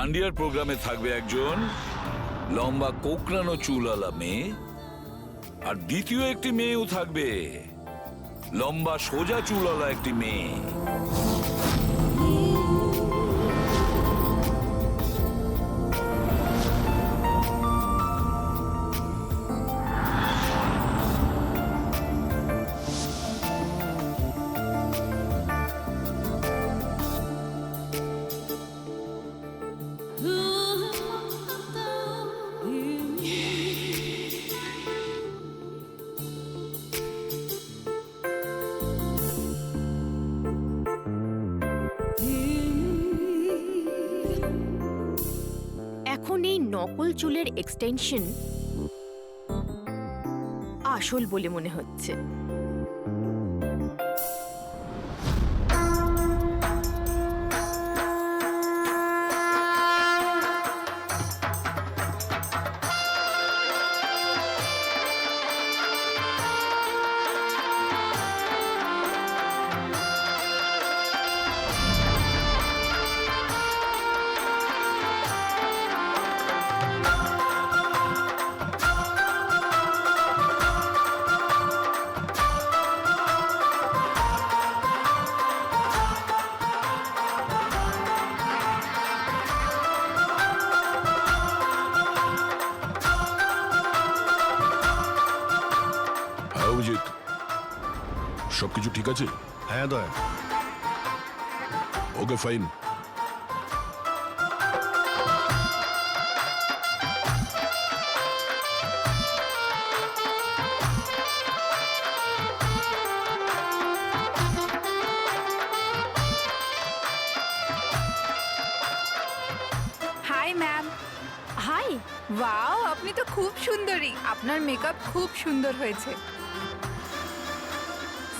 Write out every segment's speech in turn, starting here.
ডান্ডিয়ার প্রোগ্রামে থাকবে একজন লম্বা কোকড়ানো চুলওয়ালা মেয়ে, আর দ্বিতীয় একটি মেয়েও থাকবে, লম্বা সোজা চুলওয়ালা একটি মেয়ে। এখন এই নকল চুলের এক্সটেনশন আসল বলে মনে হচ্ছে। অভিজিৎ, সবকিছু ঠিক আছে? হ্যাঁ দয়া। Okay, fine. Hi ma'am. Hi. Wow, আপনি তো খুব সুন্দরী। আপনার মেকআপ খুব সুন্দর হয়েছে।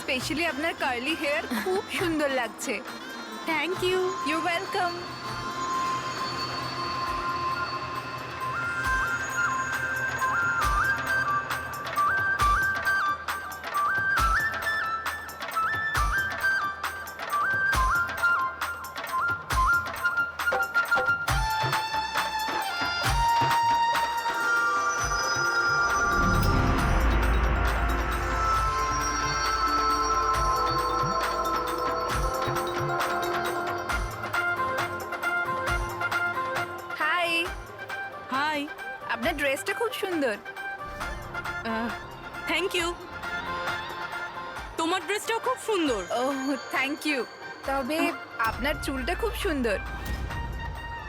স্পেশালি আপনার কার্লি হেয়ার খুব সুন্দর লাগছে। Thank you. You welcome. Hi. Hi. আপনার ড্রেসটা খুব সুন্দর। Thank you. তোমার ড্রেসটাও খুব সুন্দর। Oh, thank you. তবে আপনার চুলটা খুব সুন্দর।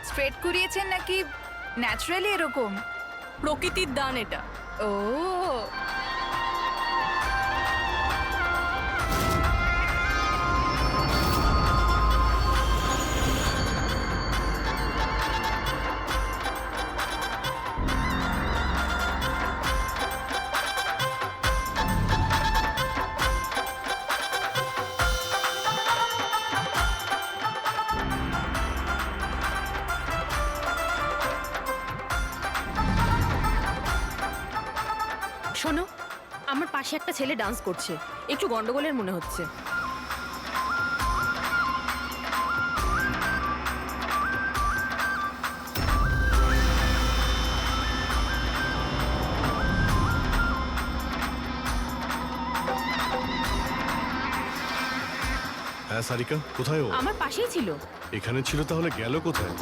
স্ট্রেট করিয়েছেন নাকি ন্যাচারালি এরকম? প্রকৃতির দান এটা। ও, শোনো, আমার পাশে একটা ছেলে ডান্স করছে, একটু গন্ডগোলের মনে হচ্ছে। হ্যাঁ সারিকা, কোথায় ও? আমার পাশেই ছিল। এখানে ছিল, তাহলে গেল কোথায়?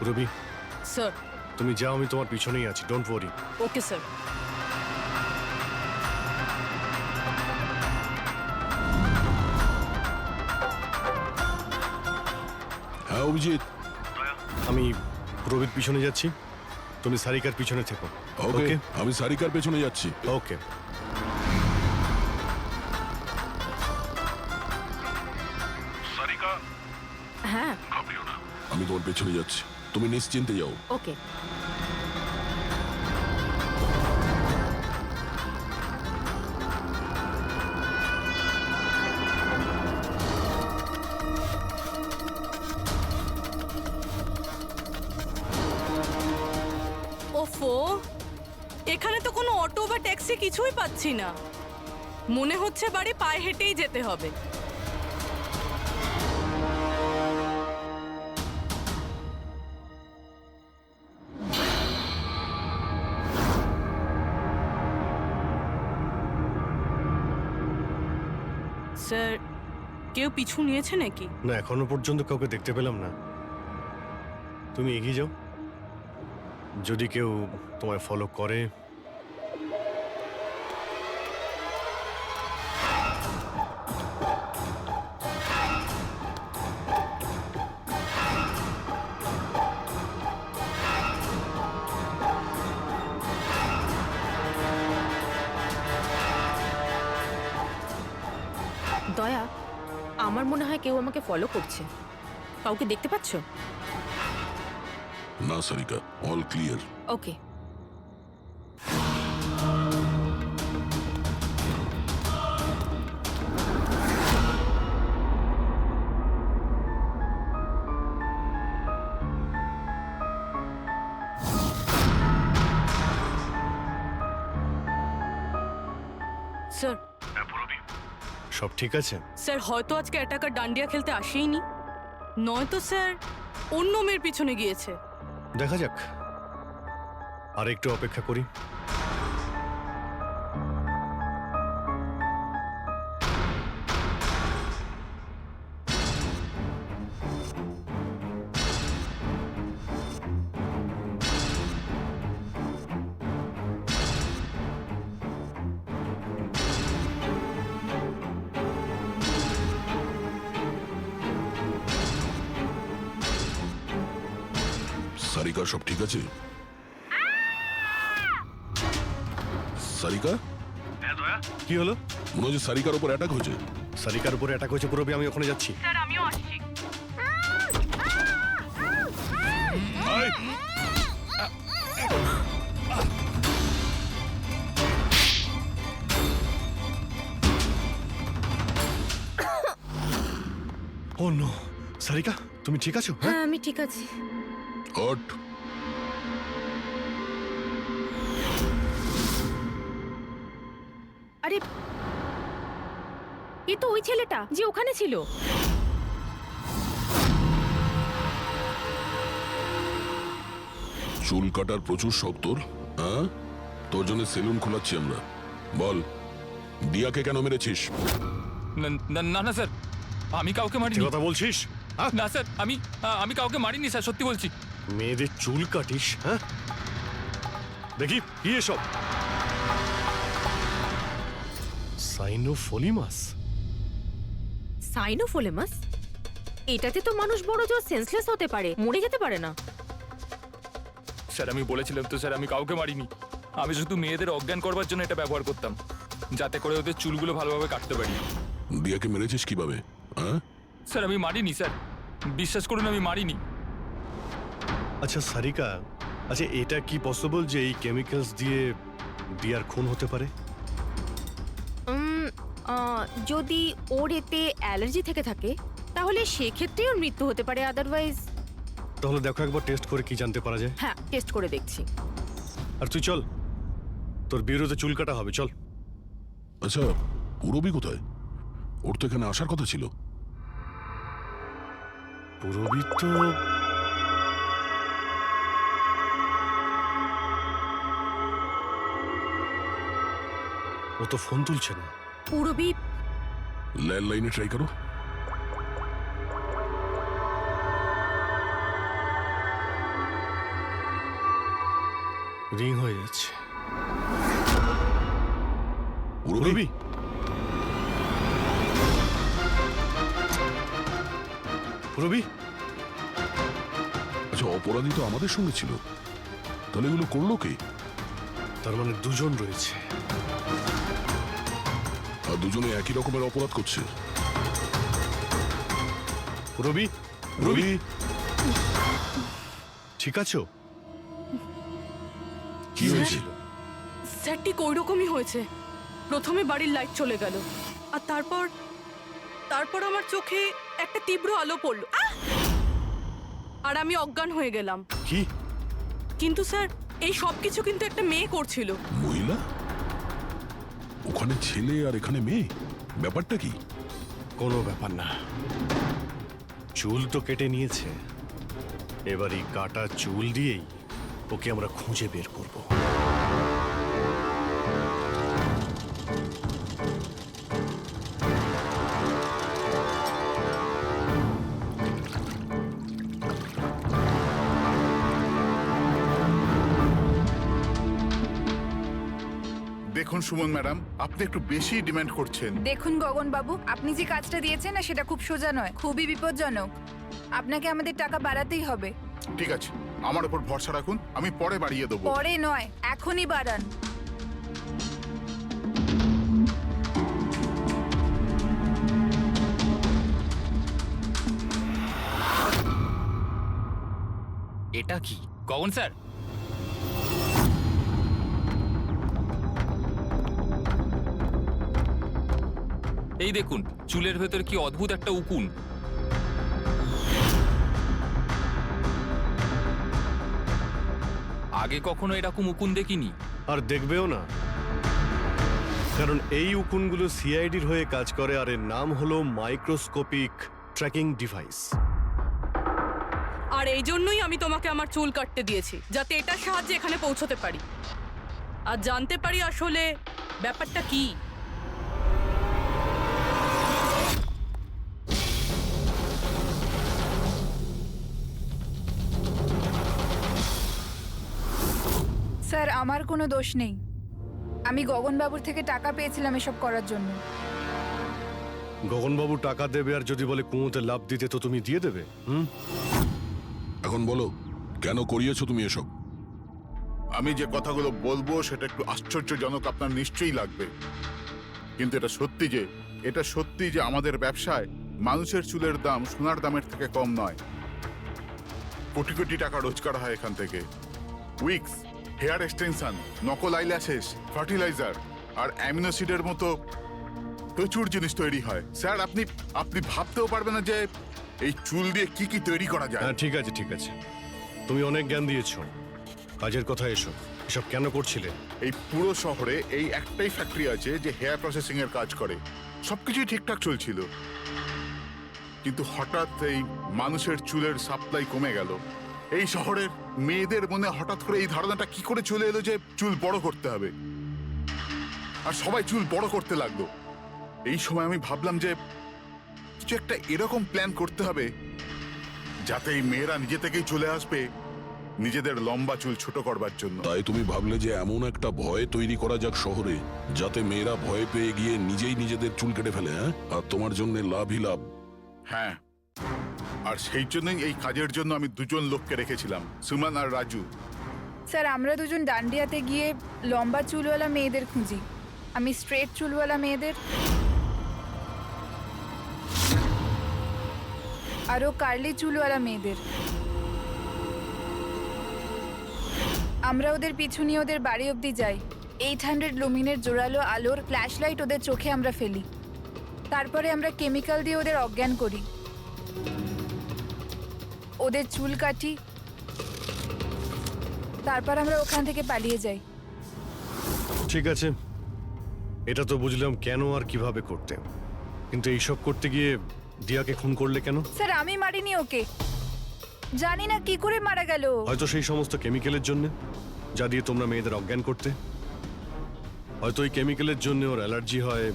রবি, স্যার। তুমি যাও, আমি তোমার পিছনেই আছি, ডোন্ট ওয়ারি। Okay sir. হ্যাঁ অভিজিৎ, আমি রবির পিছনে যাচ্ছি, তুমি সারিকার পিছনে থেকো। ওকে, আমি সারিকার পেছনে যাচ্ছি। ওকে। সারিকা, হ্যাঁ। ঘাবড়িও না, আমি তোমার পেছনে যাচ্ছি, তুমি নিশ্চিন্তে যাও। ওকে। ওফো, এখানে তো কোনো অটো বা ট্যাক্সি কিছুই পাচ্ছি না। মনে হচ্ছে বাড়ি পায়ে হেঁটেই যেতে হবে। স্যার, কেউ পিছু নিয়েছে নাকি? না, এখনো পর্যন্ত কাউকে দেখতে পেলাম না। তুমি এগিয়ে যাও, যদি কেউ তোমায় ফলো করে। দয়া, আমার মনে হয় কেউ আমাকে ফলো করছে। কাউকে দেখতে পাচ্ছ? না সারিকা, অল ক্লিয়ার। ওকে। স্যার, সব ঠিক আছে? স্যার হয়তো আজকে অ্যাটাকার ডান্ডিয়া খেলতে আসেইনি, নয়তো স্যার অন্য মেয়ের পিছনে গিয়েছে। দেখা যাক, আর একটু অপেক্ষা করি। সারিকা, সব ঠিক আছে? সারিকা, কি হলো? মনে হচ্ছে সারিকার উপর অ্যাটাক হয়েছে। সারিকার উপরে অ্যাটাক হয়েছে পুরবি, আমি ওখানে যাচ্ছি। স্যার, আমিও আসছি। আয়! ও নো, সারিকা তুমি ঠিক আছো? হ্যাঁ, আমি ঠিক আছি। ওঠ। আরে, এ তো ওই ছেলেটা যে ওখানে ছিল। চুল কাটার প্রচুর শখ তোর, হ্যাঁ? তোর জন্য সেলুন খোলাচ্ছি আমরা। বল, দিয়াকে কেন মেরেছিস? না না না না স্যার, আমি কাউকে ঠিক মারিনি। কথা বলছিস? হ্যাঁ? না স্যার, আমি কাউকে মারিনি স্যার, সত্যি বলছি। মেয়েদের চুল কাটিস? হ্যাঁ, দেখি কি এসব। সাইনোফোলিমাস? সাইনোফোলেমাস? এটাতে তো মানুষ বড় জোর সেন্সলেস হতে পারে, মরে যেতে পারে না। স্যার, আমি বলেছিলাম তো স্যার, আমি কাউকে মারিনি। আমি শুধু মেয়েদের অজ্ঞান করবার জন্য এটা ব্যবহার করতাম, যাতে করে ওদের চুলগুলো ভালোভাবে কাটতে পারি। দিয়াকে মেরেছিস কিভাবে? হ্যাঁ? স্যার, আমি মারিনি স্যার, বিশ্বাস করুন, আমি মারিনি। আচ্ছা সারিকা, আচ্ছা এটা কি পসিবল যে এই কেমিক্যালস দিয়ে দিয়ার খুন হতে পারে? যদি ওর এতে অ্যালার্জি থেকে থাকে তাহলে সেক্ষেত্রে ওর মৃত্যু হতে পারে, আদারওয়াইজ। তাহলে দেখো একবার টেস্ট করে কি জানতে পারা যায়। হ্যাঁ, টেস্ট করে দেখছি। আর তুই চল, তোর বিরুদ্ধে চুল কাটা হবে, চল। আচ্ছা, পুরবি কোথায়? ওর তো এখানে আসার কথা ছিল। পুরবি তো ও তো ফোন তুলছে না। পুরবি ল্যান্ডলাইনে ট্রাই করো। রিং হয়ে যাচ্ছে। পুরবি, পুরবি, পুরবি, আচ্ছা অপরাধী তো আমাদের সঙ্গে ছিল, তাহলে এগুলো করলো কে? তার মানে দুজন রয়েছে। আর দুজনে একই রকমের অপরাধ করছে। পুরবি, রবি, ঠিক আছো? কি হয়েছিল? স্যার, ঠিক ওই রকমই হয়েছে। প্রথমে বাড়ির লাইট চলে গেল, আর তারপর আমার চোখে একটা তীব্র আলো পড়লো, আর আমি অজ্ঞান হয়ে গেলাম। কি? কিন্তু স্যার, এই সব কিছু কিন্তু একটা মেয়ে করছিল। মহিলা? ওখানে ছেলে আর এখানে মেয়ে, ব্যাপারটা কি? কোনো ব্যাপার না, চুল তো কেটে নিয়েছে, এবার এই কাটা চুল দিয়েই ওকে আমরা খুঁজে বের করব। দেখুন সুমন ম্যাডাম, আপনি একটু বেশি ডিমান্ড করছেন। দেখুন গগন বাবু, আপনি যে কাজটা দিয়েছেন না সেটা খুব সোজা নয়, খুবই বিপজ্জনক। আপনাকে আমাদের টাকা বাড়াতেই হবে। ঠিক আছে, আমার উপর ভরসা রাখুন, আমি পরে বাড়িয়ে দেবো। পরে নয়, এখনই বাড়ান। এটা কি গগন স্যার? এই দেখুন, চুলের ভেতর কি অদ্ভুত একটা উকুন। আগে কখনো এরকম উকুন দেখিনি। আর দেখবেও না, কারণ এই উকুনগুলো সিআইডির হয়ে কাজ করে, আর এর নাম হলো মাইক্রোস্কোপিক ট্র্যাকিং ডিভাইস। আর এই জন্যই আমি তোমাকে আমার চুল কাটতে দিয়েছি, যাতে এটার সাহায্যে এখানে পৌঁছতে পারি আর জানতে পারি আসলে ব্যাপারটা কি। স্যার, আমার কোনো দোষ নেই। আমি গগন বাবুর থেকে টাকা পেয়েছিলাম এসব করার জন্য। গগনবাবু টাকা দেবে, আর যদি বলে কুঁয়োতে লাভ দিতে তো তুমি দিয়ে দেবে? এখন বলো, কেন করিয়েছো তুমি এসব? আমি যে কথাগুলো বলবো সেটা একটু আশ্চর্যজনক আপনার নিশ্চয়ই লাগবে, কিন্তু এটা সত্যি যে আমাদের ব্যবসায় মানুষের চুলের দাম সোনার দামের থেকে কম নয়। কোটি কোটি টাকা রোজগার হয় এখান থেকে। উইক্স, হেয়ার এক্সটেনশন, নকল আইল্যাশেস, ফার্টিলাইজার আর অ্যামিনোসিডের মতো প্রচুর জিনিস তৈরি হয়। স্যার, আপনি ভাবতেও পারবেন না যে এই চুল দিয়ে কি কি তৈরি করা যায়। হ্যাঁ, ঠিক আছে ঠিক আছে, তুমি অনেক জ্ঞান দিয়েছো, কাজের কথা এসো। এসব কেন করছিলে? এই পুরো শহরে এই একটাই ফ্যাক্টরি আছে যে হেয়ার প্রসেসিং এর কাজ করে। সবকিছুই ঠিকঠাক চলছিল, কিন্তু হঠাৎ এই মানুষের চুলের সাপ্লাই কমে গেল। এই শহরের মেয়েদের মনে হঠাৎ করে এই ধারণাটা কি করে চলে এলো যে চুল বড় করতে হবে, আর সবাই চুল বড় করতে লাগলো। এই সময় আমি ভাবলাম যে কিছু একটা এরকম প্ল্যান করতে হবে যাতে এই মেয়েরা নিজে থেকেই চলে আসবে নিজেদের লম্বা চুল ছোট করবার জন্য। তাই তুমি ভাবলে যে এমন একটা ভয় তৈরি করা যাক শহরে, যাতে মেয়েরা ভয় পেয়ে গিয়ে নিজেই নিজেদের চুল কেটে ফেলে, হ্যাঁ? আর তোমার জন্য লাভই লাভ। হ্যাঁ, আর সেই জন্যই এই কাজের জন্য আমি দুজন লোককে রেখেছিলাম, সুমন আর রাজু। স্যার, আমরা দুজন ডান্ডিয়াতে গিয়ে লম্বা চুলওয়ালা মেয়েদের খুঁজি। আমি স্ট্রেট চুলওয়ালা মেয়েদের, আরও কার্লি চুলওয়ালা মেয়েদের। আমরা ওদের পিছু নিয়ে ওদের বাড়ি অবধি যাই। 800 লুমিনের জোরালো আলোর ফ্ল্যাশ লাইট ওদের চোখে আমরা ফেলি। তারপরে আমরা কেমিক্যাল দিয়ে ওদের অজ্ঞান করি, ওদের চুল কাটি, তারপর আমরা ওখান থেকে পালিয়ে যাই। ঠিক আছে, এটা তো বুঝলাম কেন আর কিভাবে করতে, কিন্তু এইসব করতে গিয়ে দিয়াকে খুন করলে কেন? স্যার, আমি মারিনি ওকে, জানি না কি করে মারা গেল। হয়তো সেই সমস্ত কেমিক্যালের জন্য, যা দিয়ে তোমরা মেয়েদের অজ্ঞান করতে। হয়তো ওই কেমিক্যালের জন্য ওর অ্যালার্জি হয়,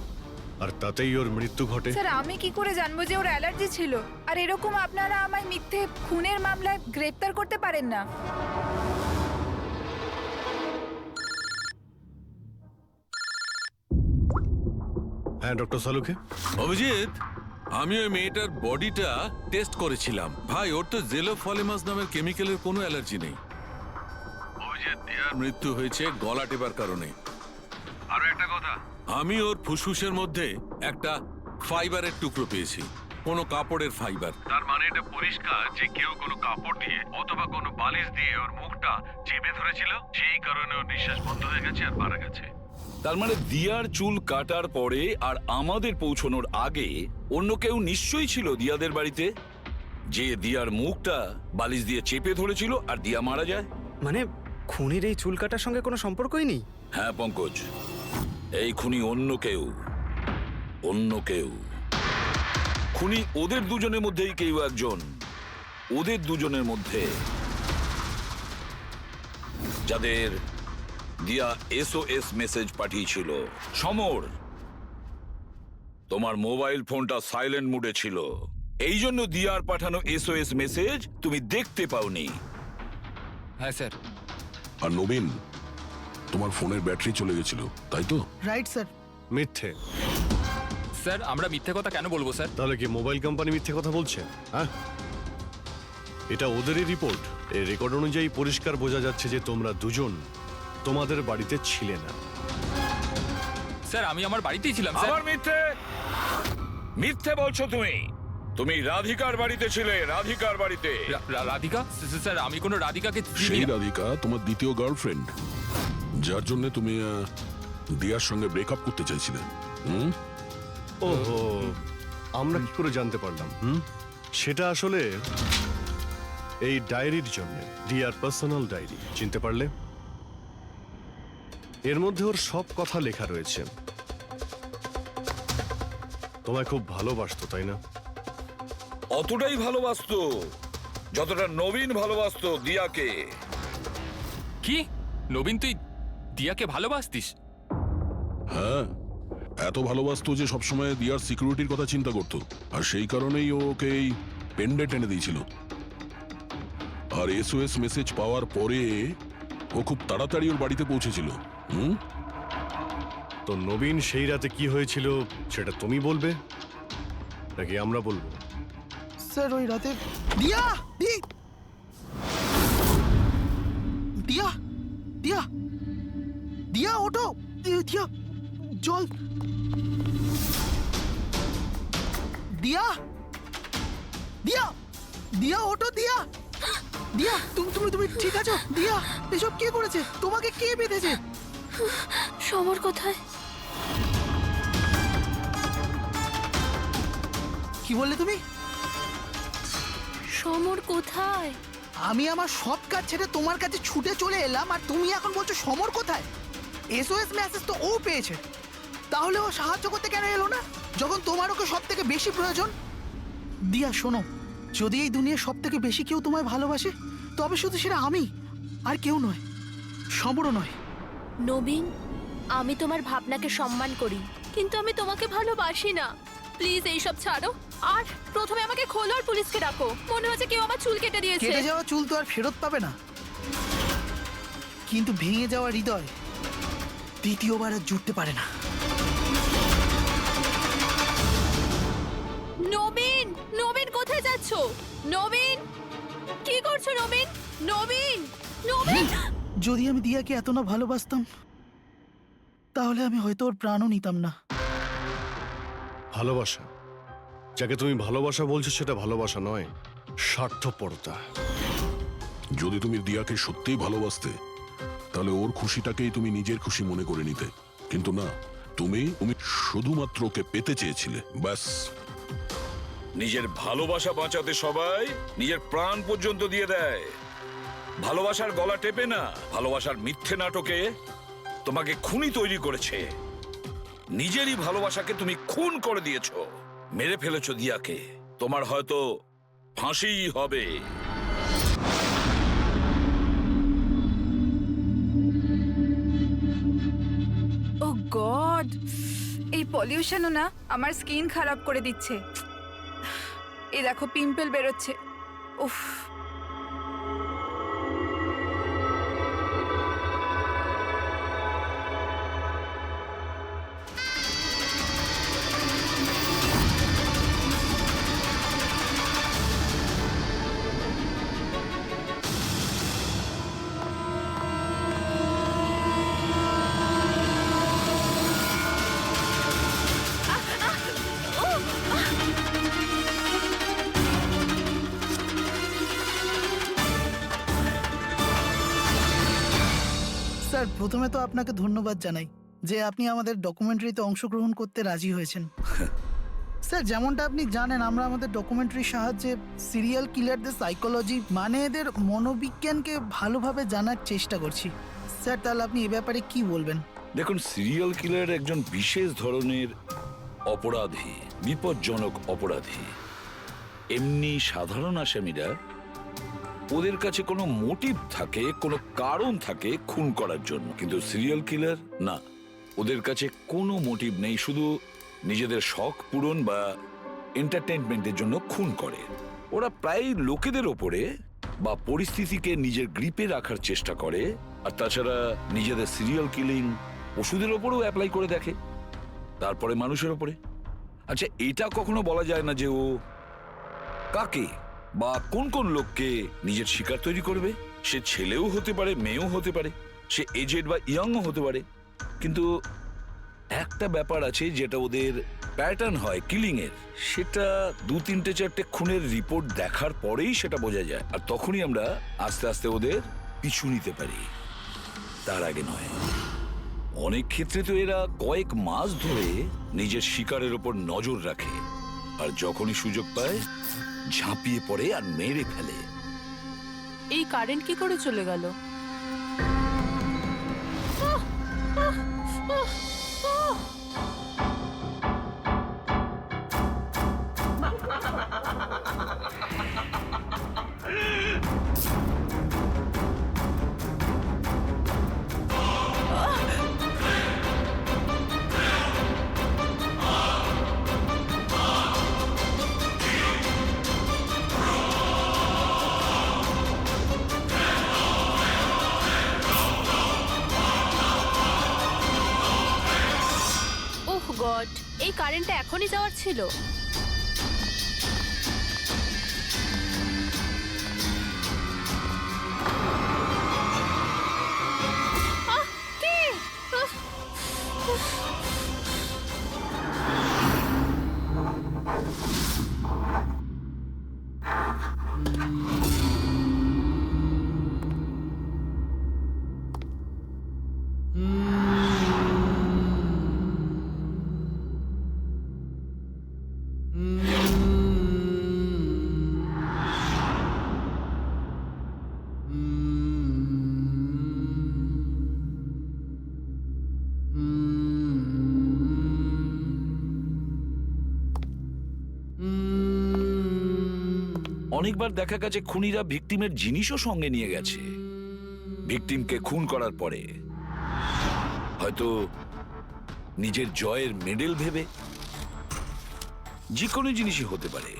আর তাতেই ওর মৃত্যু ঘটে। স্যার, আমি কি করে জানবো যে ওর অ্যালার্জি ছিল? আর এরকম আপনারা আমায় মিথ্যে খুনের মামলায় গ্রেফতার করতে পারেন না। হ্যাঁ, ডক্টর সালুকে। অভিজিৎ, আমি ওই মেয়েটার বডিটা টেস্ট করেছিলাম। ভাই, ওর তো জেলোফলিমাস নামের কেমিক্যালের কোনো অ্যালার্জি নেই। অভিজিৎ, দিয়ার মৃত্যু হয়েছে গলা টেপার কারণে। আরো একটা কথা, আমি ওর ফুসফুসের মধ্যে একটা ফাইবারের টুকরো পেয়েছি, কোনো কাপড়ের ফাইবার। তার মানে এটা পরিষ্কার যে কেউ কোনো কাপড় দিয়ে অথবা কোনো বালিশ দিয়ে ওর মুখটা চেপে ধরেছিল, সেই কারণে ওর নিঃশ্বাস বন্ধ হয়ে গেছে আর মারা গেছে। তার মানে দিয়ার চুল কাটার পরে আর আমাদের পৌঁছানোর আগে অন্য কেউ নিশ্চয়ই ছিল দিয়াদের বাড়িতে, যে দিয়ার মুখটা বালিশ দিয়ে চেপে ধরেছিল আর দিয়া মারা যায়। মানে খুনির এই চুল কাটার সঙ্গে কোনো সম্পর্কই নেই? হ্যাঁ পঙ্কজ, এই খুনি অন্য কেউ, অন্য কেউ। খুনি ওদের দুজনের মধ্যেই কেউ একজন, ওদের দুজনের মধ্যে, যাদের দিয়া SOS মেসেজ পাঠিয়েছিল। সমর, তোমার মোবাইল ফোনটা সাইলেন্ট মুডে ছিল, এই জন্য দিয়ার পাঠানো SOS মেসেজ তুমি দেখতে পাওনি। হ্যাঁ স্যার। আর নবীন, তোমার ফোনের ব্যাটারি চলে গেছিল, তাই তো? Right sir. মিথ্যে। স্যার আমরা মিথ্যে কথা কেন বলবো স্যার? তাহলে কি মোবাইল কোম্পানি মিথ্যে কথা বলছে? হ্যাঁ, এটা ওদেরই রিপোর্ট। এই রেকর্ড অনুযায়ী পরিষ্কার বোঝা যাচ্ছে যে তোমরা দুজন তোমাদের বাড়িতে ছিলে না। স্যার আমি আমার বাড়িতেই ছিলাম স্যার। আবার মিথ্যে, মিথ্যে বলছো তুমি। তুমি রাধিকার বাড়িতে ছিলে, রাধিকার বাড়িতে। রাধিকা? স্যার আমি কোনো রাধিকাকে চিনি সেই না। রাধিকা তোমার দ্বিতীয় গার্লফ্রেন্ড, যার জন্য তুমি দিয়ার সঙ্গে ব্রেকআপ করতে চাইছিলে। ওহো, আমরা কি করে জানতে পারলাম? সেটা আসলে এই ডায়েরির জন্য, দিয়ার পার্সোনাল ডায়েরি। চিনতে পারলে? এর মধ্যে ওর সব কথা লেখা রয়েছে। তোমায় খুব ভালোবাসতো, তাই না? অতটাই ভালোবাসতো যতটা নবীন ভালোবাসতো দিয়াকে। কি? নবীন তুই দিয়াকে ভালোবাসতিস? হ্যাঁ, এত ভালোবাসতো যে সবসময় দিয়ার সিকিউরিটির কথা চিন্তা করতো, আর সেই কারণেই ও ওকে এই পেন্ডে টেনে দিয়েছিল। আর SOS মেসেজ পাওয়ার পরে ও খুব তাড়াতাড়ি ওর বাড়িতে পৌঁছেছিল। তো নবীন সেই রাতে কি হয়েছিল সেটা তুমি বলবে নাকি আমরা বলবো? স্যার ওই রাতে দিয়া দিয়া দিয়া দিয়া ওঠো, দিয়া জল, দিয়া দিয়া দিয়া ওঠো, দিয়া দিয়া তুমি তুমি তুমি ঠিক আছো? দিয়া, এসব কে করেছে? তোমাকে কে বেঁধেছে? সমর কোথায়? কি বললে তুমি? সমর কোথায়? আমি আমার সব কাজ ছেড়ে তোমার কাছে ছুটে চলে এলাম, আর তুমি এখন বলছো সমর কোথায়? SOS মেসেজ তো ও পেয়েছে, তাহলে ও সাহায্য করতে কেন এলো না যখন তোমার ওকে সব থেকে বেশি প্রয়োজন? দিয়া শোনো, যদি এই দুনিয়ার সব থেকে বেশি কেউ তোমায় ভালোবাসে, তবে শুধু সেটা আমি, আর কেউ নয়, সমরও নয়। নবীন, আমি তোমার ভাবনাকে সম্মান করি, কিন্তু আমি তোমাকে ভালোবাসি না। প্লিজ এইসব ছাড়ো, আর প্রথমে আমাকে খোলো আর পুলিশকে ডাকো। মনে হচ্ছে কেউ আমার চুল কেটে দিয়েছে। কেটে যাওয়া চুল তো আর ফেরত পাবে না, কিন্তু ভেঙে যাওয়া হৃদয় দ্বিতীয়বার আর জুটতে পারে না। নবীন, নবীন কোথায় যাচ্ছো? নবীন, কি করছো নবীন? নবীন, নবীন! যদি আমি দিয়াকে এত না ভালোবাসতাম, তাহলে আমি হয়তো ওর প্রাণও নিতাম না। ভালোবাসা, যাকে তুমি ভালোবাসা বলছো সেটা ভালোবাসা নয়, স্বার্থপরতা। যদি তুমি দিয়াকে সত্যিই ভালোবাসতে, তাহলে ওর খুশিটাকেই তুমি নিজের খুশি মনে করে নিতে, কিন্তু না, তুমি শুধুমাত্র ওকে পেতে চেয়েছিলে, ব্যাস। নিজের ভালোবাসা বাঁচাতে সবাই নিজের প্রাণ পর্যন্ত দিয়ে দেয়। ভালোবাসার গলা টেপে না, ভালোবাসার মিথ্যে নাটকে তোমাকে খুনি তৈরি করেছে। নিজেরই ভালোবাসাকে তুমি খুন করে দিয়েছো, মেরে ফেলেছো দিয়াকে। তোমার হয়তো ফাঁসিই হবে। ও গড, এই পলিউশনও না আমার স্কিন খারাপ করে দিচ্ছে। এই দেখো পিম্পল বেরোচ্ছে। উফ। স্যার, প্রথমে তো আপনাকে ধন্যবাদ জানাই যে আপনি আমাদের ডকুমেন্টারিতে অংশগ্রহণ করতে রাজি হয়েছেন। স্যার যেমনটা আপনি জানেন আমরা আমাদের ডকুমেন্টারির সাহায্যে সিরিয়াল কিলারদের সাইকোলজি মানে এদের মনোবিজ্ঞানকে ভালোভাবে জানার চেষ্টা করছি। স্যার তাহলে আপনি এ ব্যাপারে কি বলবেন? দেখুন, সিরিয়াল কিলার একজন বিশেষ ধরনের অপরাধী, বিপজ্জনক অপরাধী। এমনি সাধারণ আসামিরা, ওদের কাছে কোনো মোটিভ থাকে, কোনো কারণ থাকে খুন করার জন্য, কিন্তু সিরিয়াল কিলার না, ওদের কাছে কোনো মোটিভ নেই, শুধু নিজেদের শখ পূরণ বা এন্টারটেইনমেন্টের জন্য খুন করে। ওরা প্রায় লোকেদের ওপরে বা পরিস্থিতিকে নিজের গ্রিপে রাখার চেষ্টা করে, আর তাছাড়া নিজেদের সিরিয়াল কিলিং ওষুধের ওপরেও অ্যাপ্লাই করে দেখে, তারপরে মানুষের ওপরে। আচ্ছা, এটা কখনো বলা যায় না যে ও কাকে বা কোন কোন লোককে নিজের শিকার তৈরি করবে। সে ছেলেও হতে পারে, মেয়েও হতে পারে, সে এজেড বা ইয়াংও হতে পারে। কিন্তু একটা ব্যাপার আছে যেটা ওদের প্যাটার্ন হয় কিলিং এর, সেটা 2-3-4টে খুনের রিপোর্ট দেখার পরেই সেটা বোঝা যায়, আর তখনই আমরা আস্তে আস্তে ওদের পিছু নিতে পারি, তার আগে নয়। অনেক ক্ষেত্রে তো এরা কয়েক মাস ধরে নিজের শিকারের ওপর নজর রাখে, আর যখনই সুযোগ পায় ঝাঁপিয়ে পড়ে আর মেরে ফেলে। এই কারেন্ট কি করে চলে গেল? ওহ গড, এই কারেন্টটা এখনই যাওয়ার ছিল। আহ, কে? আহ, উফ। অনেকবার দেখা গেছে খুনিরা ভিকটিমের জিনিসও সঙ্গে নিয়ে গেছে। ভিকটিমকে খুন করার পরে হয়তো নিজের জয়ের মেডেল ভেবে, যে কোনো জিনিসই হতে পারে।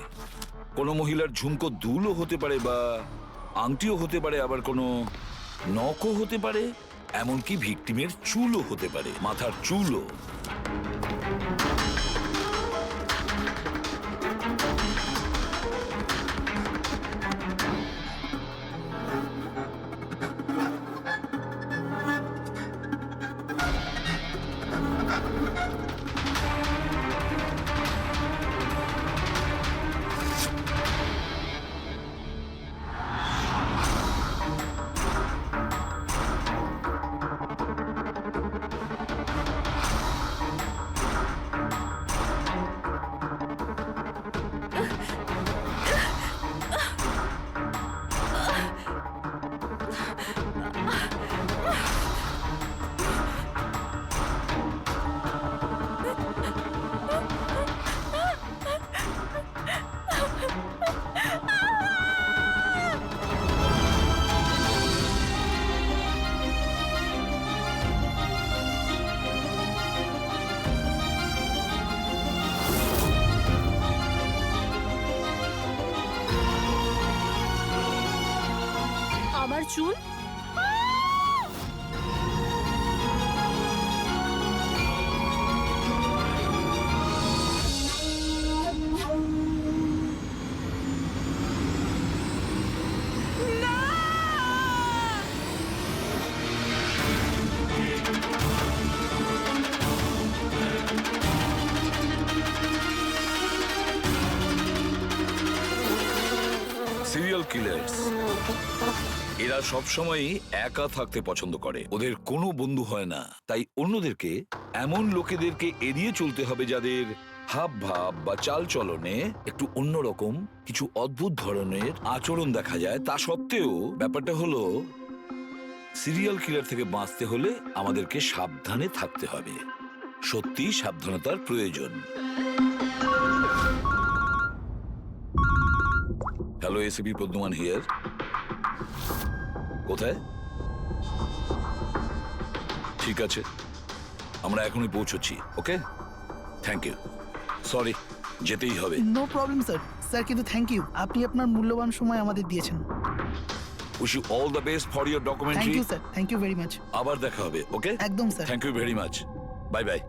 কোনো মহিলার ঝুমকো দুলও হতে পারে, বা আংটিও হতে পারে, আবার কোনো নখও হতে পারে, এমনকি ভিকটিমের চুলও হতে পারে, মাথার চুলও। আমার চুল? সিরিয়াল কিলার্স এরা সবসময় একা থাকতে পছন্দ করে, ওদের কোনো বন্ধু হয় না। তাই অন্যদেরকে, এমন লোকেদেরকে এড়িয়ে চলতে হবে যাদের হাব ভাব বা চাল চলনে একটু অন্যরকম কিছু অদ্ভুত ধরনের আচরণ দেখা যায়, তা সত্ত্বেও ব্যাপারটা হলো সিরিয়াল কিলার থেকে বাঁচতে হলে আমাদেরকে সাবধানে থাকতে হবে। সত্যি সাবধানতার প্রয়োজন। Hello, ACP Padmaman here. কোথায়? ঠিক আছে, আমরা এখনই পৌঁছচ্ছি। Okay, thank you. সরি, যেতেই হবে। No problem sir. স্যার কিন্তু থ্যাংক ইউ, আপনি আপনার মূল্যবান সময় আমাদের দিয়েছেন। Wish you all the best for your thank documentary. You sir, thank you very much. আবার দেখা হবে। ওকে, একদম sir. Thank you very much. Bye bye.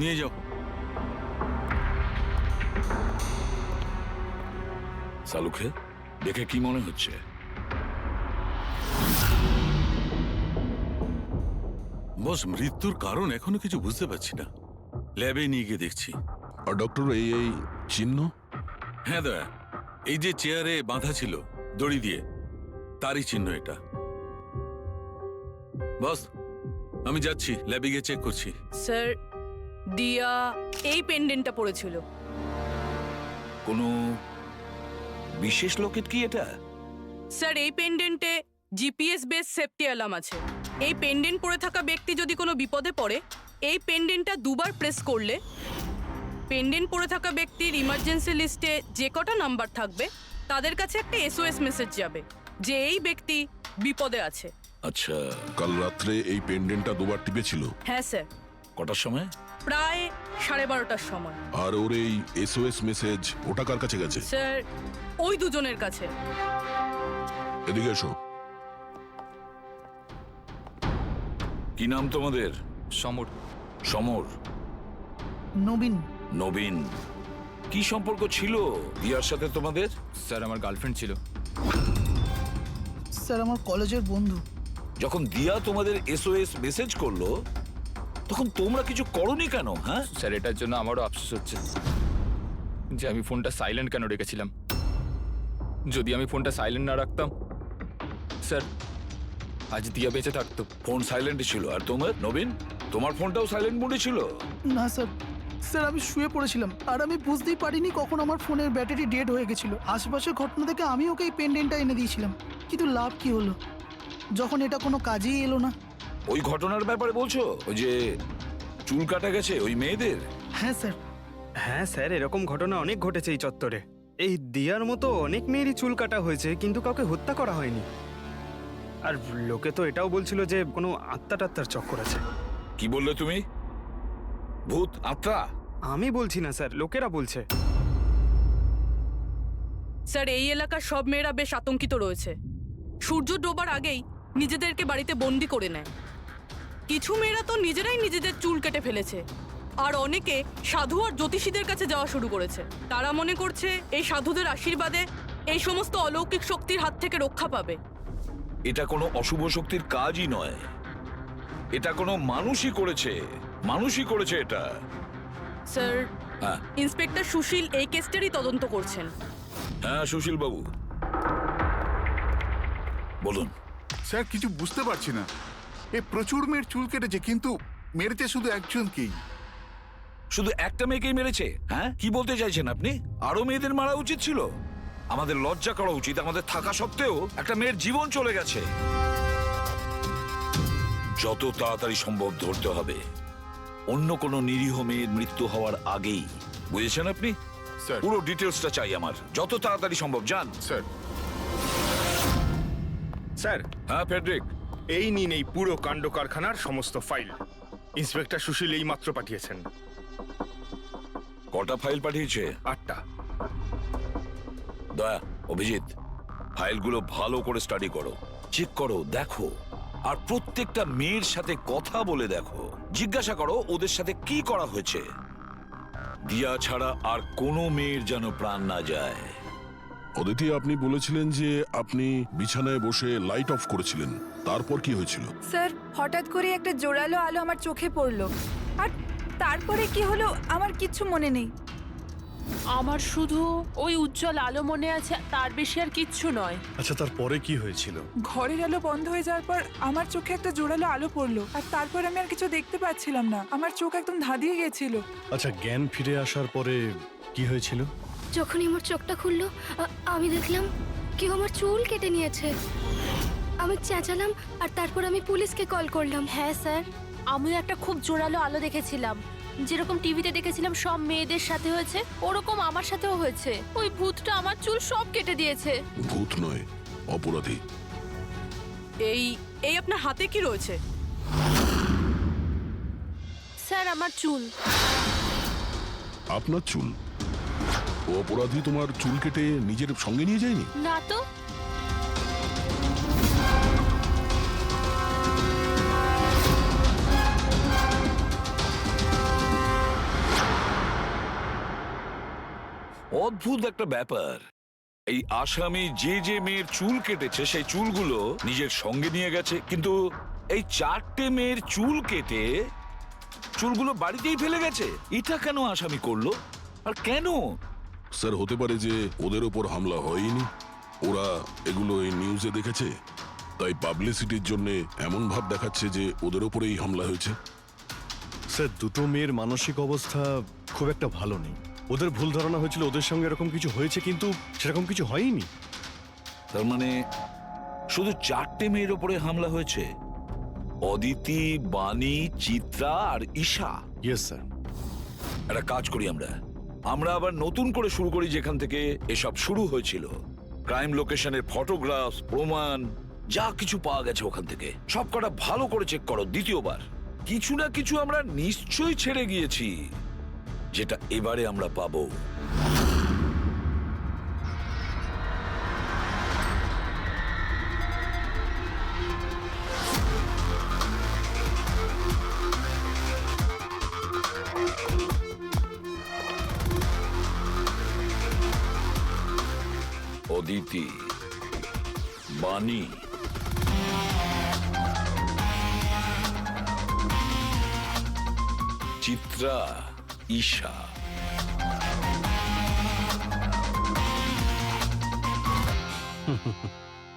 নিয়ে যাও। সালুকে দেখে কি মনে হচ্ছে? বস, মৃত্যুর কারণ এখনো কিছু বুঝতে পারছি না। ল্যাবে নিয়ে গিয়ে দেখছি। আর ডক্টর, এই চিহ্ন? হ্যাঁ দয়া, এই যে চেয়ারে বাঁধা ছিল দড়ি দিয়ে, তারই চিহ্ন এটা। বস, আমি যাচ্ছি, ল্যাবে গিয়ে চেক করছি। স্যার, দিয়া এই পেন্ডেন্টটা পড়েছিল। কোনো বিশেষ লোকের কি এটা? স্যার, এই পেন্ডেন্টে জিপিএস বেস সেফটি অ্যালার্ম আছে। এই পেন্ডেন্ট পরে থাকা ব্যক্তি যদি কোনো বিপদে পড়ে, এই পেন্ডেন্টটা দুবার প্রেস করলে পেন্ডেন্ট পরে থাকা ব্যক্তির ইমার্জেন্সি লিস্টে যে কটা নাম্বার থাকবে তাদের কাছে একটা এসওএস মেসেজ যাবে যে এই ব্যক্তি বিপদে আছে। আচ্ছা, কাল রাত্রে এই পেন্ডেন্টটা দুবার টিপেছিল। হ্যাঁ স্যার, কটার সময়? প্রায় 12:30টার সময়। আর ওর এই এসওএস মেসেজ ওটা কার কাছে গেছে? স্যার, ওই দুজনের কাছে। এদিকে এসো। কি নাম তোমাদের? সমর। সমর। নবীন। নবীন। কি সম্পর্ক ছিল দিয়ার সাথে তোমাদের? স্যার, আমার গার্লফ্রেন্ড ছিল। স্যার, আমার কলেজের বন্ধু। যখন দিয়া তোমাদের এসওএস মেসেজ করলো তখন তোমরা কিছু করনি কেন? হ্যাঁ স্যার, এটার জন্য আমারও আফসোস হচ্ছে যে আমি ফোনটা সাইলেন্ট কেন রেখেছিলাম। যদি আমি ফোনটা সাইলেন্ট না রাখতাম, স্যার, আজ দিয়া বেঁচে থাকতো। ফোন সাইলেন্ট ছিল। আর তোমার নবীন, তোমার ফোনটাও সাইলেন্ট মোডে ছিল? না স্যার, স্যার আমি শুয়ে পড়েছিলাম আর আমি বুঝতেই পারিনি কখন আমার ফোনের ব্যাটারি ডেড হয়ে গেছিল। আশেপাশের ঘটনা থেকে আমি ওকে এই পেন্ডেন্টটা এনে দিয়েছিলাম, কিন্তু লাভ কি হলো যখন এটা কোনো কাজেই এলো না। ওই ঘটনার ব্যাপারে বলছো? ওই যে চুল কাটা গেছে ওই মেয়েদের? হ্যাঁ স্যার। হ্যাঁ স্যার, এরকম ঘটনা অনেক ঘটেছে এই চত্বরে। এই দিয়ার মতো অনেক মেয়েরই চুল কাটা হয়েছে, কিন্তু কাউকে হত্যা করা হয়নি। আর লোকে তো এটাও বলছিল যে কোনো আত্মাটাত্মার চক্কর আছে। কি বললে তুমি? ভূত, আত্মা? আমি বলছি না স্যার, লোকেরা বলছে। স্যার, এই এলাকার সব মেয়েরা বেশ আতঙ্কিত রয়েছে। সূর্য ডোবার আগেই নিজেদেরকে বাড়িতে বন্দি করে নেয়। কিছু মেয়েরা তো নিজেরাই নিজেদের চুল কেটে ফেলেছে, আর অনেকে সাধু আর জ্যোতিষীদের কাছে যাওয়া শুরু করেছে। তারা মনে করছে এই সাধুদের আশীর্বাদে এই সমস্ত অলৌকিক শক্তির হাত থেকে রক্ষা পাবে। এটা কোনো অশুভ শক্তির কাজই নয়, এটা কোনো মানুষই করেছে। মানুষই করেছে এটা। স্যার, হ্যাঁ ইন্সপেক্টর সুশীল এই কেসটারই তদন্ত করছেন। হ্যাঁ, সুশীল বাবু বলুন। স্যার, কিছু বুঝতে পারছি না। এ প্রচুর মেয়ের চুল কেটেছে, কিন্তু মেরেছে শুধু একজনকেই। শুধু একটা মেয়েকেই মেরেছে? হ্যাঁ, কি বলতে চাইছেন আপনি? আরো মেয়েদের মারা উচিত ছিল? আমাদের লজ্জা করা উচিত। আমাদের থাকা সত্ত্বেও একটা মেয়ের জীবন চলে গেছে। যত তাড়াতাড়ি সম্ভব ধরতে হবে অন্য কোনো নিরীহ মেয়ের মৃত্যু হওয়ার আগেই। বুঝেছেন আপনি? স্যার। পুরো ডিটেলসটা চাই আমার, যত তাড়াতাড়ি সম্ভব। যান। স্যার। স্যার, হ্যাঁ ফেডরিক, এই নিন এই পুরো কাণ্ড কারখানার সমস্ত ফাইল। ইন্সপেক্টর সুশীল এই মাত্র পাঠিয়েছেন। কটা ফাইল পাঠিয়েছে? 8টা। দয়া, অভিজিৎ, ফাইলগুলো ভালো করে স্টাডি করো, চেক করো, দেখো। আর প্রত্যেকটা মেয়ের সাথে কথা বলে দেখো, জিজ্ঞাসা করো ওদের সাথে কি করা হয়েছে। দিয়া ছাড়া আর কোনো মেয়ের যেন প্রাণ না যায়। অদিতি, আপনি বলেছিলেন যে আপনি বিছানায় বসে লাইট অফ করেছিলেন, তারপর কি হয়েছিল? স্যার, হঠাৎ করে একটা জোরালো আলো আমার চোখে পড়লো, আর তারপরে কি হলো আমার কিচ্ছু মনে নেই। আমার শুধু ওই উজ্জ্বল আলো মনে আছে, তার বেশি আর কিচ্ছু নয়। আচ্ছা, তারপরে কি হয়েছিল? ঘরের আলো বন্ধ হয়ে যাওয়ার পর আমার চোখে একটা জোরালো আলো পড়লো, আর তারপর আমি আর কিছু দেখতে পাচ্ছিলাম না। আমার চোখ একদম ধাঁধিয়ে গেছিল। আচ্ছা, জ্ঞান ফিরে আসার পরে কি হয়েছিল? যখনই আমার চোখটা খুললো আমি দেখলাম কেউ আমার চুল কেটে নিয়েছে। আমি চেঁচালাম আর তারপর আমি পুলিশকে কল করলাম। হ্যাঁ স্যার, আমিও একটা খুব জোরালো আলো দেখেছিলাম। যেরকম টিভিতে দেখেছিলাম সব মেয়েদের সাথে হয়েছে, ওরকম আমার সাথেও হয়েছে। ওই ভূতটা আমার চুল সব কেটে দিয়েছে। ভূত নয়, অপরাধী। এই এই আপনার হাতে কি রয়েছে? স্যার, আমার চুল। আপনার চুল? ও অপরাধী তোমার চুল কেটে নিজের সঙ্গে নিয়ে যায়নি? না তো। অদ্ভুত একটা ব্যাপার। এই আসামি যে যে মেয়ের চুল কেটেছে সেই চুলগুলো নিজের সঙ্গে নিয়ে গেছে, কিন্তু এই 4টে মেয়ের চুল কেটে চুলগুলো বাড়িতেই ফেলে গেছে। এটা কেন আসামি করলো আর কেন? স্যার, হতে পারে যে ওদের ওপর হামলা হয়নি, ওরা এগুলো এই নিউজে দেখেছে, তাই পাবলিসিটির জন্য এমন ভাব দেখাচ্ছে যে ওদের ওপরেই হামলা হয়েছে। স্যার, দুটো মেয়ের মানসিক অবস্থা খুব একটা ভালো নেই। ওদের ভুল ধারণা হয়েছিল ওদের সঙ্গে এরকম কিছু হয়েছে, কিন্তু সেরকম কিছু হয়নি। তার মানে শুধু 4টে মেয়ের ওপরে হামলা হয়েছে? অদিতি, বাণী, চিত্রা আর ঈশা। Yes sir. একটা কাজ করি, আমরা আবার নতুন করে শুরু করি যেখান থেকে এসব শুরু হয়েছিল। ক্রাইম লোকেশনের ফটোগ্রাফ, প্রমাণ, যা কিছু পাওয়া গেছে ওখান থেকে সব কটা ভালো করে চেক করো দ্বিতীয়বার। কিছু না কিছু আমরা নিশ্চয়ই ছেড়ে গিয়েছি, যেটা এবারে আমরা পাবো। অদিতি, বাণী, চিত্রা, ঈশা।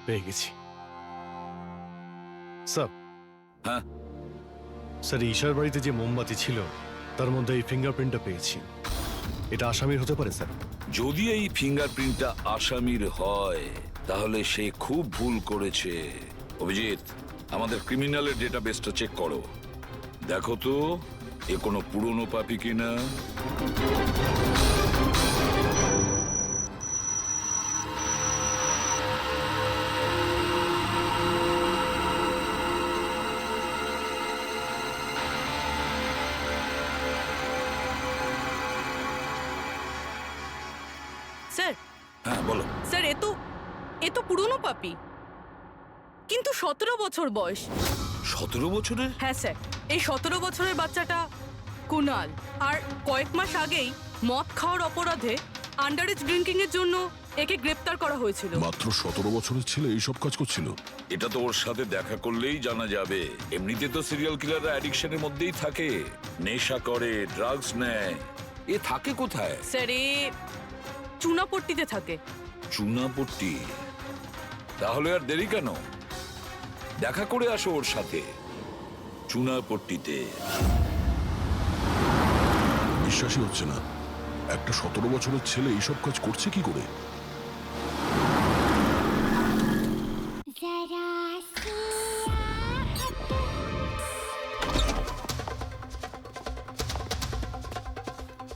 পেয়ে গেছি স্যার। হ্যাঁ স্যার, ঈশার বাড়িতে যে মোমবাতি ছিল তার মধ্যে এই ফিঙ্গারপ্রিন্টটা পেয়েছি। এটা আসামির হতে পারে স্যার। যদি এই ফিঙ্গারপ্রিন্টটা আসামির হয় তাহলে সে খুব ভুল করেছে। অভিজিৎ, আমাদের ক্রিমিনালের ডেটাবেসটা চেক করো, দেখো তো এ কোনো পুরনো পাপি কিনা। স্যার, হ্যাঁ বলো। স্যার, এ তো পুরনো পাপি, কিন্তু 17 বছর বয়স। 17 বছরের? হ্যাঁ স্যার, এই 17 বছরের বাচ্চাটা কুনাল। আর কয়েক মাস আগেই মদ খাওয়ার অপরাধে আন্ডারেজ ড্রিঙ্কিং এর জন্য একে গ্রেপ্তার করা হয়েছিল। মাত্র 17 বছরের ছেলে এইসব কাজ করছিল? এটা তো ওর সাথে দেখা করলেই জানা যাবে। এমনিতে তো সিরিয়াল কিলাররা অ্যাডিকশনের মধ্যেই থাকে, নেশা করে, ড্রাগস নেয়। এ থাকে কোথায়? স্যার, এ চুনাপট্টিতে থাকে। চুনাপট্টি? তাহলে আর দেরি কেন, দেখা করে আসো ওর সাথে চুনাপট্টিতে। বিশ্বাসই হচ্ছে না, একটা 17 বছরের ছেলে এইসব কাজ করছে কি করে?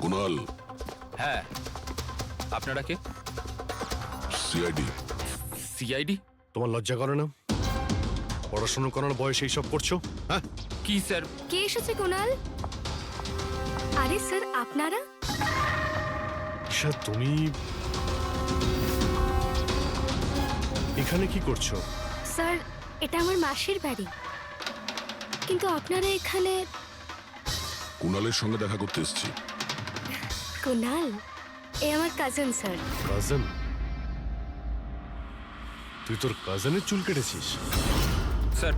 কুনাল। হ্যাঁ, আপনারা কে? সিআইডি। সিআইডি? তোমার লজ্জা করে না? পড়াশোনা করার বয়সে এইসব করছো? হ্যাঁ, কি স্যার? কে এসেছে কুনাল? আরে স্যার, আপনারা? স্যার, তুমি এখানে কি করছো? স্যার, এটা আমার মাসির বাড়ি, কিন্তু আপনারা এখানে? কুনালের সঙ্গে দেখা করতে এসেছি। কুনাল এ আমার কাজিন স্যার। কাজিন? তুই তোর কাজিনের চুল কেটেছিস? স্যার,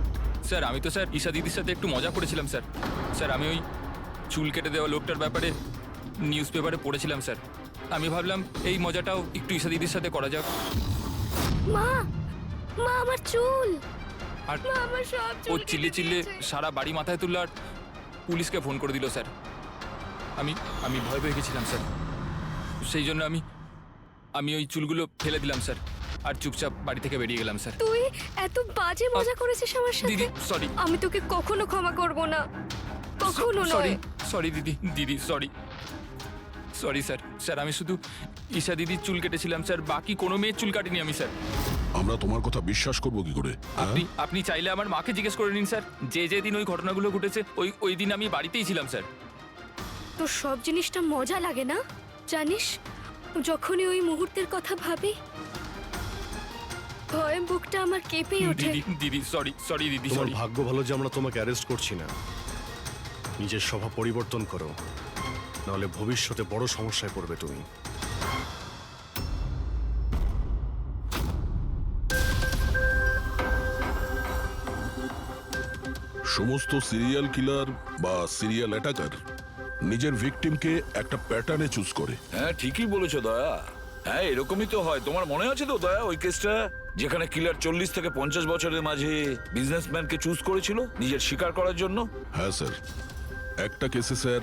স্যার আমি তো স্যার ঈশা দিদির সাথে একটু মজা করেছিলাম স্যার। স্যার, আমি ওই চুল কেটে দেওয়া লোকটার ব্যাপারে নিউজ পেপারে পড়েছিলাম স্যার। আমি ভাবলাম এই মজাটাও একটু ঈশা দিদির সাথে করা যাক। মা মা আমার চুল, আর মা আমার সব ও চুল চিল্লে কেটে চিল্লে দিয়েছে। সারা বাড়ি মাথায় তুললো আর পুলিশকে ফোন করে দিল স্যার। আমি ভয় পেয়ে গেছিলাম স্যার, সেই জন্য আমি ওই চুলগুলো ফেলে দিলাম স্যার, আর চুপচাপ বাড়ি থেকে বেরিয়ে গেলাম স্যার। তুই এত বাজে মজা করেছিস আমার দিদি সাথে, সরি, আমি তোকে কখনো ক্ষমা করব না, কখনো সরি নয়। সরি দিদি সরি স্যার। স্যার আমি শুধু ঈশা দিদির চুল কেটেছিলাম স্যার, বাকি কোনো মেয়ের চুল কাটিনি আমি স্যার। আমরা তোমার কথা বিশ্বাস করবো কি করে? হ্যাঁ? আপনি চাইলে আমার মাকে জিজ্ঞেস করে নিন স্যার, যে দিন ওই ঘটনাগুলো ঘটেছে ওই দিন আমি বাড়িতেই ছিলাম স্যার। তোর সব জিনিসটা মজা লাগে না জানিস, যখনই ওই মুহূর্তের কথা ভাবি ভয়ে বুকটা আমার কেঁপে ওঠে। দিদি সরি দিদি তোমার সরি। ভাগ্য ভালো যে আমরা তোমাকে অ্যারেস্ট করছি না। নিজের স্বভাব পরিবর্তন করো, নাহলে ভবিষ্যতে বড় সমস্যায় পড়বে তুমি। সমস্ত সিরিয়াল কিলার বা সিরিয়াল অ্যাটাকার নিজের ভিকটিমকে একটা প্যাটার্নে চুজ করে। হ্যাঁ ঠিকই বলেছো দয়া। হ্যাঁ এরকমই তো হয়। তোমার মনে আছে তো দয়া ওই কেসটা, যেখানে কিলার 40 থেকে 50 বছরের মাঝে বিজনেসম্যানকে চুজ করেছিল নিজের শিকার করার জন্য? হ্যাঁ স্যার, একটা কেসে স্যার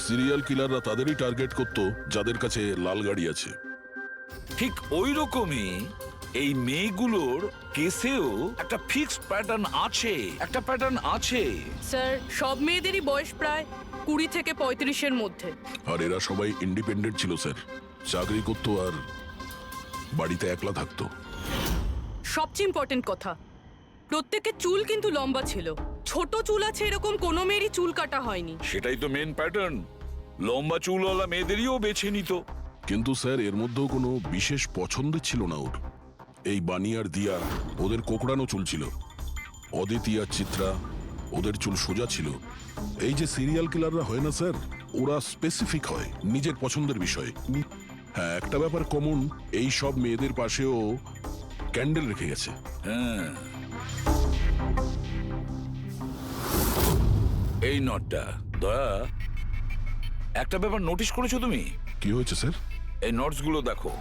সিরিয়াল কিলাররা তাদেরই টার্গেট করতো যাদের কাছে লাল গাড়ি আছে। ঠিক ওই রকমই এই মেয়েগুলোর কেসেও একটা ফিক্সড প্যাটার্ন আছে। স্যার সব মেয়েদেরই বয়স প্রায় 20 থেকে 35-এর মধ্যে। আর এরা সবাই ইন্ডিপেন্ডেন্ট ছিল স্যার, চাকরি করতো আর বাড়িতে একলা থাকতো। সবচেয়ে ইম্পর্টেন্ট কথা, প্রত্যেকের চুল কিন্তু লম্বা ছিল। ছোট চুল আছে এরকম কোনো মেয়েরই চুল কাটা হয়নি। সেটাই তো মেন প্যাটার্ন, লম্বা চুলওয়ালা মেয়েদেরইও বেছে নিত। কিন্তু স্যার এর মধ্যেও কোনো বিশেষ পছন্দের ছিল না ওর। এই বানি আর দিয়া ওদের কোকড়ানো চুল ছিল, অদিতি আর চিত্রা ওদের চুল সোজা ছিল। এই যে সিরিয়াল কিলাররা হয় না স্যার, ওরা স্পেসিফিক হয় নিজের পছন্দের বিষয়ে। হ্যাঁ একটা ব্যাপার কমন, এই সব মেয়েদের পাশেও ক্যান্ডেল রেখে গেছে। হ্যাঁ এই নটটা দয়া, একটা ব্যাপার নোটিশ করেছো তুমি? কি হয়েছে স্যার? এই নটস গুলো দেখো,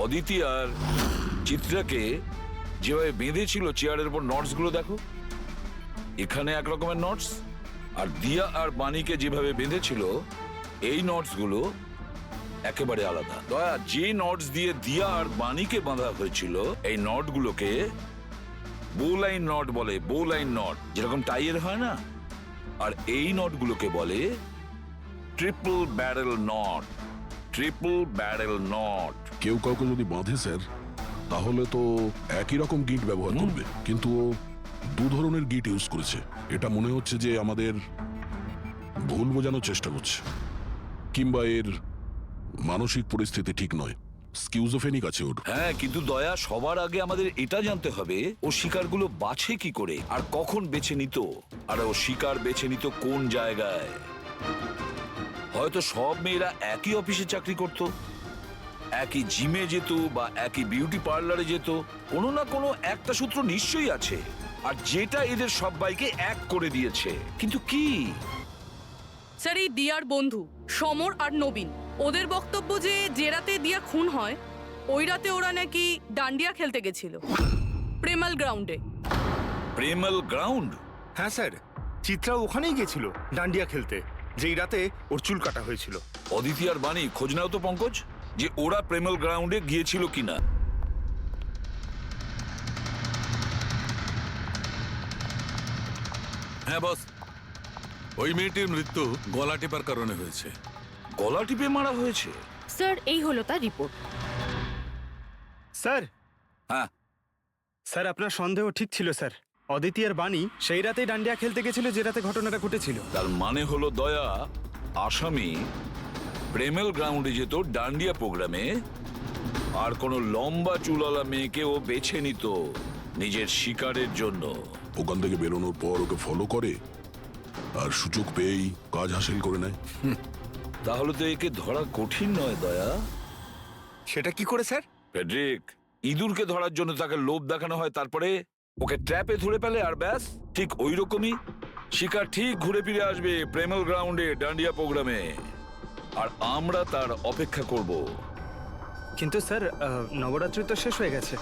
অদিতি আর চিত্রাকে যেভাবে বেঁধেছিল চেয়ারের উপর, নটস গুলো দেখো, এখানে এক রকমের নটস, আর দিয়া আর বাণীকে যেভাবে বেঁধেছিল এই নটস গুলো একেবারে আলাদা। দয়া, যে নটস দিয়ে দিয়া আর বাণীকে বাঁধা হয়েছিল এই নট গুলোকে বোলাইন নট বলে, বোলাইন নট যেরকম টাইয়ের হয় না, আর এই নট গুলোকে বলে ট্রিপল ব্যারেল নট। কেউ কাউকে যদি বাঁধে স্যার, তাহলে তো একই রকম গিট ব্যবহার করবে, কিন্তু ও দু ধরনের গিট ইউজ করেছে। এটা মনে হচ্ছে যে আমাদের ভুল বোঝানোর চেষ্টা করছে, কিংবা এর মানসিক পরিস্থিতি ঠিক নয়, স্কিউজোফেনিক আছে ওর। হ্যাঁ কিন্তু দয়া, সবার আগে আমাদের এটা জানতে হবে ও শিকারগুলো বাছে কি করে আর কখন বেছে নিত, আর ও শিকার বেছে নিত কোন জায়গায়। হয়তো সব মেয়েরা একই অফিসে চাকরি করত, একই জিমে যেত বা একই বিউটি পার্লারে যেত, কোনো না কোনো একটা সূত্র নিশ্চয়ই আছে, আর যেটা এদের সবাইকে এক করে দিয়েছে। কিন্তু কি? স্যার এই দিয়ার বন্ধু সমর আর নবীন, ওদের বক্তব্য যে রাতে দিয়া খুন হয় ওই রাতে ওরা নাকি ডান্ডিয়া খেলতে গেছিল প্রেমাল গ্রাউন্ডে। প্রেমাল গ্রাউন্ড? হ্যাঁ স্যার, চিত্রা ওখানেই গেছিল ডান্ডিয়া খেলতে, যেই রাতে ওর চুল কাটা হয়েছিল। অদিতি আর বাণী, খোঁজ নাও তো পঙ্কজ যে ওরা প্রেমাল গ্রাউন্ডে গিয়েছিল কিনা। হ্যাঁ বস, ওই মেয়েটির মৃত্যু গলা টেপার কারণে হয়েছে। গলা টিপে মারা হয়েছে? স্যার এই হলো তার রিপোর্ট। স্যার, হ্যাঁ স্যার আপনার সন্দেহ ঠিক ছিল স্যার। অদিতি আর বাণী সেই রাতেই ডান্ডিয়া খেলতে গেছিল যে রাতে ঘটনাটা ঘটেছিল। তার মানে হলো দয়া, আসামি প্রেমেল গ্রাউন্ডে যেত ডান্ডিয়া প্রোগ্রামে, আর কোন লম্বা চুলওয়ালা মেয়েকে ও বেছে নিত নিজের শিকারের জন্য। ওখান থেকে বেরোনোর পর ওকে ফলো করে আর সুযোগ পেয়েই কাজ হাসিল করে নেয়। তাহলে তো একে ধরা কঠিন নয় দয়া। সেটা কি করে স্যার? ফেডরিক, ইঁদুরকে ধরার জন্য তাকে লোভ দেখানো হয়, তারপরে ওকে ট্র্যাপে ধরে ফেলে, আর ব্যাস। ঠিক ওই রকমই শিকার ঠিক ঘুরে ফিরে আসবে প্রেমাল গ্রাউন্ডে ডান্ডিয়া প্রোগ্রামে। আর আমরা তার অপেক্ষা করব। কিন্তু স্যার নবরাত্রি তো শেষ হয়ে গেছে,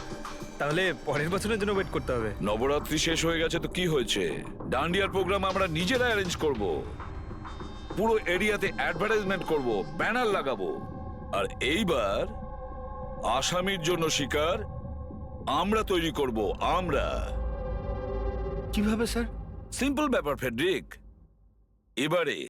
তাহলে পরের বছরের জন্য ওয়েট করতে হবে। নবরাত্রি শেষ হয়ে গেছে তো কি হয়েছে, ডান্ডিয়ার প্রোগ্রাম আমরা নিজেরা অ্যারেঞ্জ করব, পুরো এরিয়াতে অ্যাডভার্টাইজমেন্ট করব, ব্যানার লাগাবো। আর এইবার আসামির জন্য শিকার আমরা তৈরি করব, আমরা। কিভাবে স্যার? সিম্পল ব্যাপার ফেডরিক, এবারে